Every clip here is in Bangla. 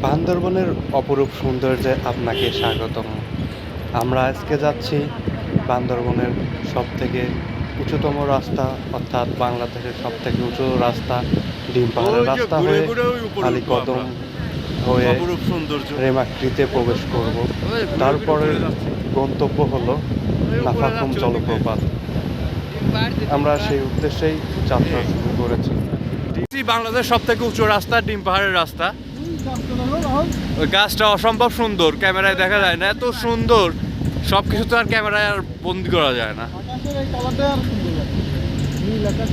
বান্দরবনের অপরূপ সৌন্দর্যে আপনাকে স্বাগতম। আমরা আজকে যাচ্ছি বান্দরবনের সবথেকে উঁচুতম রাস্তা, অর্থাৎ বাংলাদেশের সবথেকে উঁচু রাস্তা ডিম পাহাড়ের রাস্তা হয়ে আলীকদম হয়ে রেমাক্রিতে প্রবেশ করব। তারপরে গন্তব্য হলো নাফাখুম জলপ্রপাত। আমরা সেই উদ্দেশ্যেই যাত্রা শুরু করেছি। বাংলাদেশ সব থেকে উঁচু রাস্তা ডিম পাহাড়ের রাস্তা। ওই গাছটা অসম্ভব সুন্দর, ক্যামেরায় দেখা যায় না, এত সুন্দর। সবকিছু তো আর ক্যামেরায় আর বন্দি করা যায় না,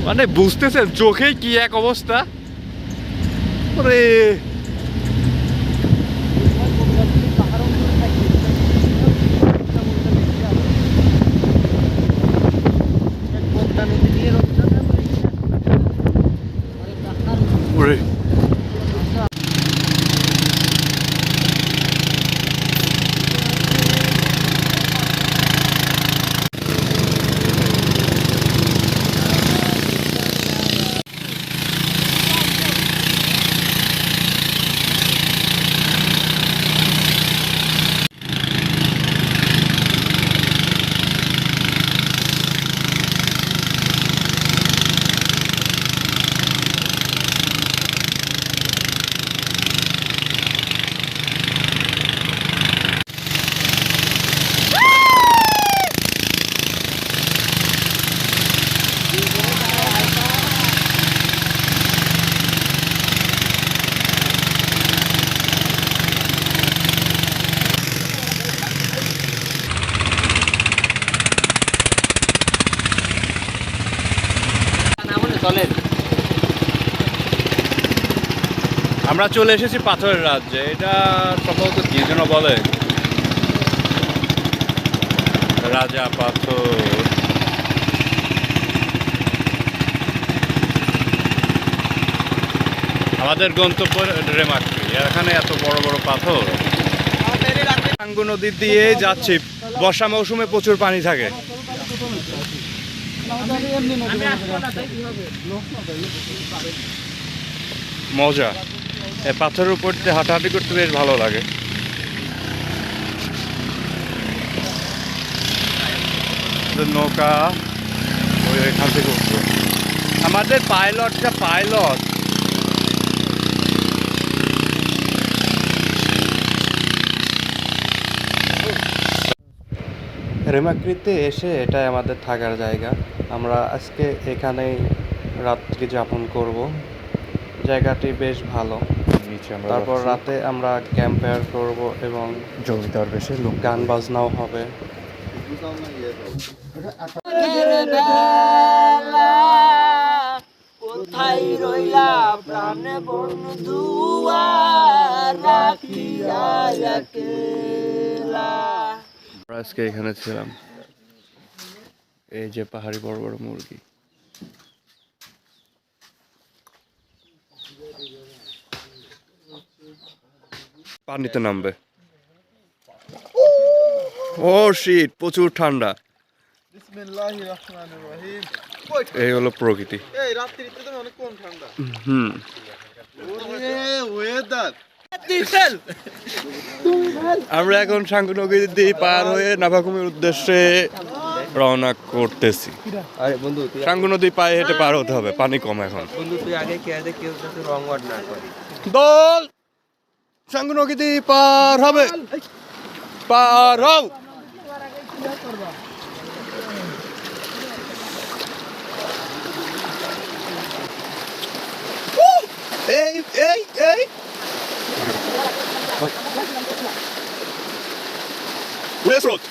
মানে বুঝতেছেন চোখেই কি এক অবস্থা। আমরা চলে এসেছি পাথরের রাজ্যে। এটা সম্ভবত কি যেন বলে, রাজা পাথর। আমাদের গন্তব্য রেমাক্রি। এখানে এত বড় বড় পাথর। টাঙ্গু নদী দিয়ে যাচ্ছি, বর্ষা মৌসুমে প্রচুর পানি থাকে। মজা, এই পাথরের উপর দিয়ে হাঁটাহাঁটি করতে বেশ ভালো লাগে। নৌকা ওই এখান থেকে উঠবো। আমাদের পাইলট রেমাক্রিতে এসে এটাই আমাদের থাকার জায়গা। আমরা আজকে এখানেই রাত্রি যাপন করব। জায়গাটি বেশ ভালো। তারপর রাতে আমরা ক্যাম্প ফায়ার করব এবং জমিদার বেশি লোক, গান বাজনাও হবে। কোথায় রইলা প্রাণ বন্ধু আজকে এখানে ছিলাম। এই যে পাহাড়ি বড় বড় মুরগি। পানিতে নামবে। ও শীত, প্রচুর ঠান্ডা। এই হলো প্রকৃতি। আমরা এখন সাঙ্গু নদী দিয়ে পার হয়ে নাফাখুমের উদ্দেশ্যে রওনা করতেছি। সাঙ্গু নদী পায়ে হেঁটে পার হতে হবে, পানি কম এখন। দল সাঙ্গু নদী পার হবে, পার হও। এই এই এই Westwood.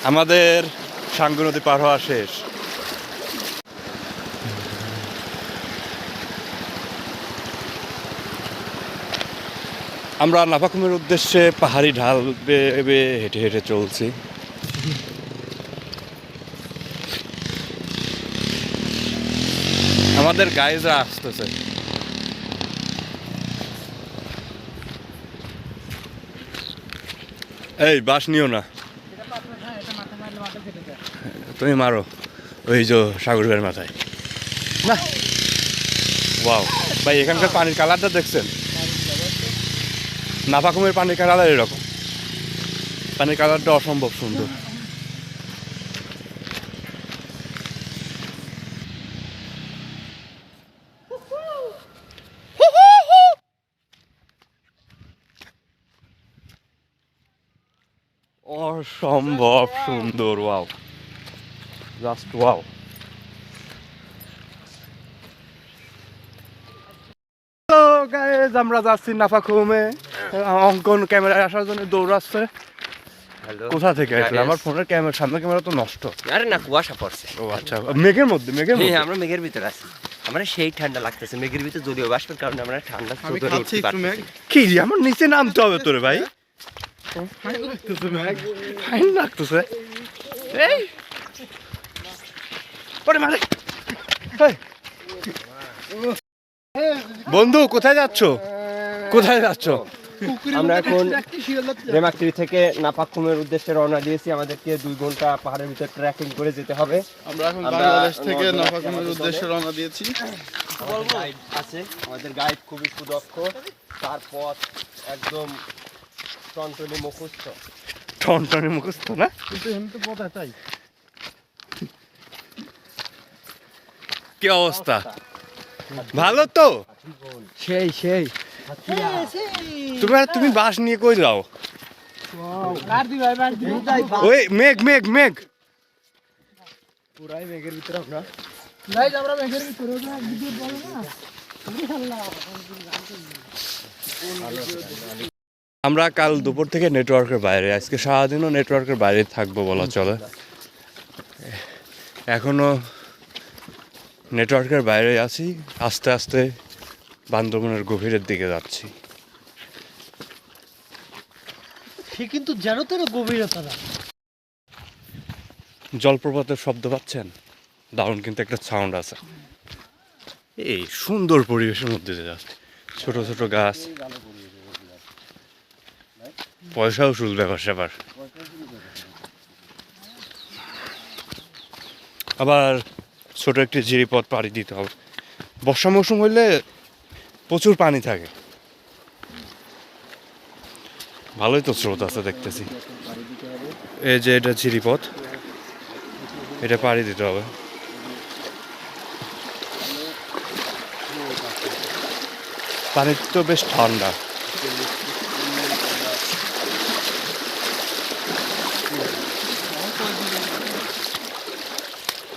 আমাদের সাঙ্গু নদী পার হওয়া শেষ। আমরা নাফাখুমের উদ্দেশ্যে পাহাড়ি ঢাল বেয়ে হেঁটে হেঁটে চলছি। আমাদের গাইজরা আসতেছে। এই বাস নিও না, তুমি মারো ওই যে সাগরের মাথায় না। ওয়াও ভাই, এখানকার পানির কালারটা দেখছেন? নাফাকুমের পানির কালার এরকম, পানির কালারটা অসম্ভব সুন্দর। অসম্ভব সুন্দর, ওয়াও, জাস্ট ওয়াও। গাইজ আমরা যাচ্ছি নাফাখুমে, অঙ্কন ক্যামেরায় আসার জন্য দৌড়াচ্ছে। কোথা থেকে আসলে? আমার ফোনের ক্যামেরা, সামনে ক্যামেরা তো নষ্ট। আরে না, কুয়াশা পড়ছে। ও আচ্ছা, মেঘের মধ্যে, মেঘের মধ্যে আমরা মেঘের ভিতরে আছি। আমরা সেই ঠান্ডা লাগতেছে, মেঘের ভিতরে জলীয় বাষ্পের কারণে আমরা ঠান্ডা ধরে উঠতে পারছি। কি রে, আমার নিচে নামতে হবে তোরে ভাই। ফাইন লাগতেছে। এই পরে মারে। বন্ধু কোথায় যাচ্ছ? কোথায় যাচ্ছ? আমরা এখন রেমাক্রি থেকে নাফাখুমের উদ্দেশ্যে রওনা দিয়েছি। আমাদেরকে 2 ঘন্টা পাহাড়ের ভিতরে ট্রেকিং করে যেতে হবে। আমরা এখন বাংলাদেশ থেকে নাফাখুমের উদ্দেশ্যে রওনা দিয়েছি। গাইড আছে, আমাদের গাইড খুবই সুদক্ষ, তার পথ একদম টনটনে মুখস্থ। টনটনে মুখস্থ না? কি অবস্থা? ভালো তো? সেই তুমি বাস নিয়ে কই যাও? ওই মেঘ মেঘ মেঘ। পুরাই মেঘের ভিতরে আমরা। আমরা কাল দুপুর থেকে নেটওয়ার্কের বাইরে, আজকে সারাদিনও নেটওয়ার্কের বাইরে থাকবো বলা চলে। এখনো নেটওয়ার্কের বাইরে আছি, আস্তে আস্তে বান্দরবনের গভীরের দিকে যাচ্ছি। সে কিন্তু যেন তেন গভীরতা না। জলপ্রপাতের শব্দ পাচ্ছেন? দারুণ কিন্তু একটা সাউন্ড আছে। এই সুন্দর পরিবেশের মধ্যে দিয়ে যাচ্ছে, ছোট ছোট গাছ, পয়সা উসুল ব্যাপার স্যাপার। আবার ছোট একটি জিরিপথ পাড়ি দিতে হবে। বর্ষা মৌসুম হইলে প্রচুর পানি থাকে। ভালোই তো স্রোত আছে দেখতেছি। এই যে এটা জিরিপথ, এটা পাড়ি দিতে হবে। পানি তো বেশ ঠান্ডা।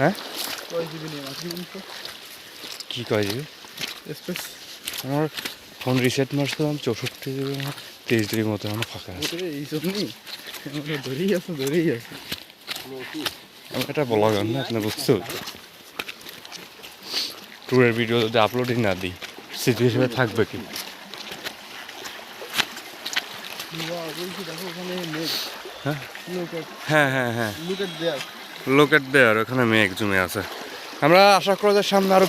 হ্যাঁ, কি কয় জিবি? আমার ফোন রিসেট মারছিলাম 64 জিবি, 23 জিবির মতো আমার ফাঁকা আছে। আমি এটা ব্লগার না, আপনি বুঝতে হতো। ট্যুরের ভিডিও যদি আপলোডই না দিই, স্মৃতি হিসেবে থাকবে কি? হ্যাঁ হ্যাঁ হ্যাঁ, লোক এট দেয়ার, ওখানে মেঘ জমে আছে। আমরা আশা করি যে সামনে আরো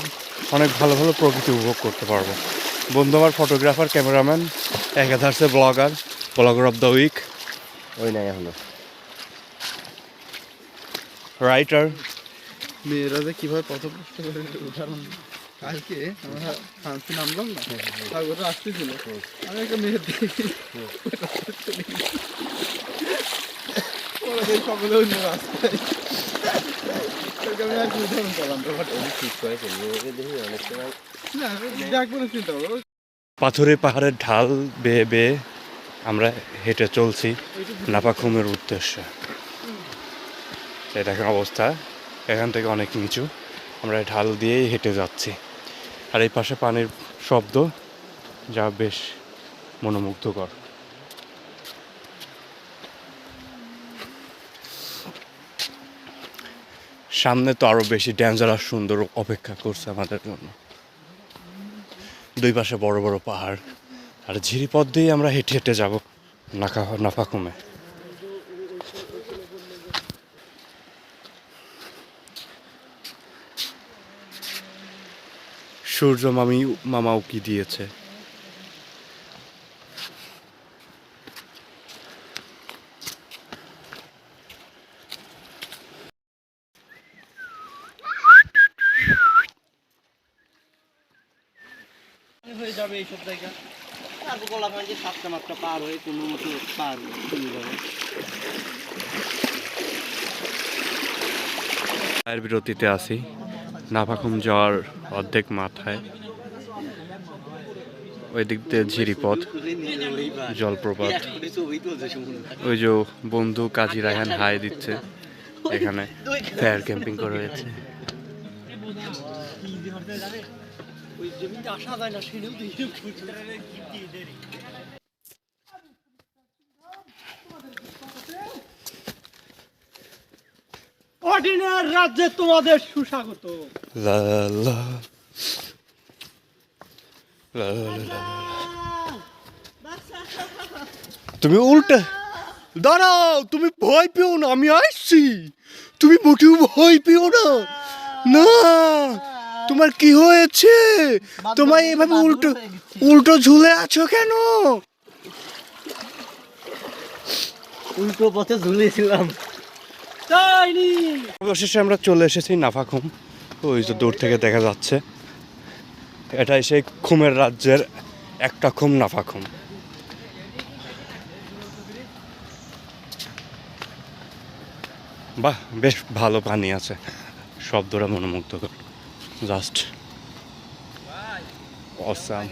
অনেক ভালো ভালো প্রকৃতি উপভোগ করতে পারবো। বন্ধু আমার ফটোগ্রাফার, ক্যামেরাম্যান, একাধারে blogger, blogger of the week, ওই নাই এখনো রাইটার। মেয়েরা যে কিভাবে পথভ্রষ্ট করে উদাহরণ। কালকে আমরা ফ্রান্সে নামলাম না, সাগরে আসতেছিল, আমি একটা মেয়ের দেখি সকলে অন্য রাস্তায়। আমি আর কি উদাহরণ করলাম ব্যাপারটা। ঠিক করেছে, মেয়েকে দেখি অনেক সময় না দেখ করে চিন্তা করো। পাথুরে পাহাড়ের ঢাল বেয়ে বেয়ে আমরা হেঁটে চলছি নাফাখুমের উদ্দেশ্যে। এই দেখেন অবস্থা, এখান থেকে অনেক নিচু, আমরা ঢাল দিয়েই হেঁটে যাচ্ছি। আর এই পাশে পানির শব্দ, যা বেশ মনোমুগ্ধকর। সামনে তো আরো বেশি ডেঞ্জারাস সুন্দর অপেক্ষা করছে আমাদের জন্য। 2 পাশে বড় বড় পাহাড়, আর ঝিরিপথ দিয়ে আমরা হেঁটে হেঁটে যাবো নাফাখুমে। সূর্য মামা উকি দিয়েছে। হয়ে যাবে এইসব জায়গা। তারপর গলা ভাঙে সাতটা মাত্রা পার হয়ে কোনো মতো পার চলে যাবে। চায়ের বিরতিতে আছি, নাফাখুম যাওয়ার অর্ধেক মাথায়। ওই দিক দিয়ে ঝিরিপথ, জলপ্রপাত। ওই যে বন্ধু কাজী রায়হান হাই দিচ্ছে। এখানে ফায়ার ক্যাম্পিং করা হয়েছে। ওই জমিতে আসা যায় না সেটাও দিয়ে অর্ডিনার রাজ্যে তোমাদের সুস্বাগত। লা লা লা লা। তুমি উল্টা দাঁড়াও, তুমি ভয় পেও না, আমি আসছি। তুমি মোটেও ভয় পেও না। না, তোমার কি হয়েছে? তোমায় এভাবে উল্টো উল্টো ঝুলে আছো কেন? উল্টো পথে ঝুলেছিলাম। তাইনি অবশেষে আমরা চলে এসেছি নাফাখুম। ওই যে দূর থেকে দেখা যাচ্ছে, এটাই সেই খুমের রাজ্যের একটা খুম, নাফাখুম। বাহ, বেশ ভালো পানি আছে, শব্দটা মনোমুগ্ধকর, জাস্ট অসাম।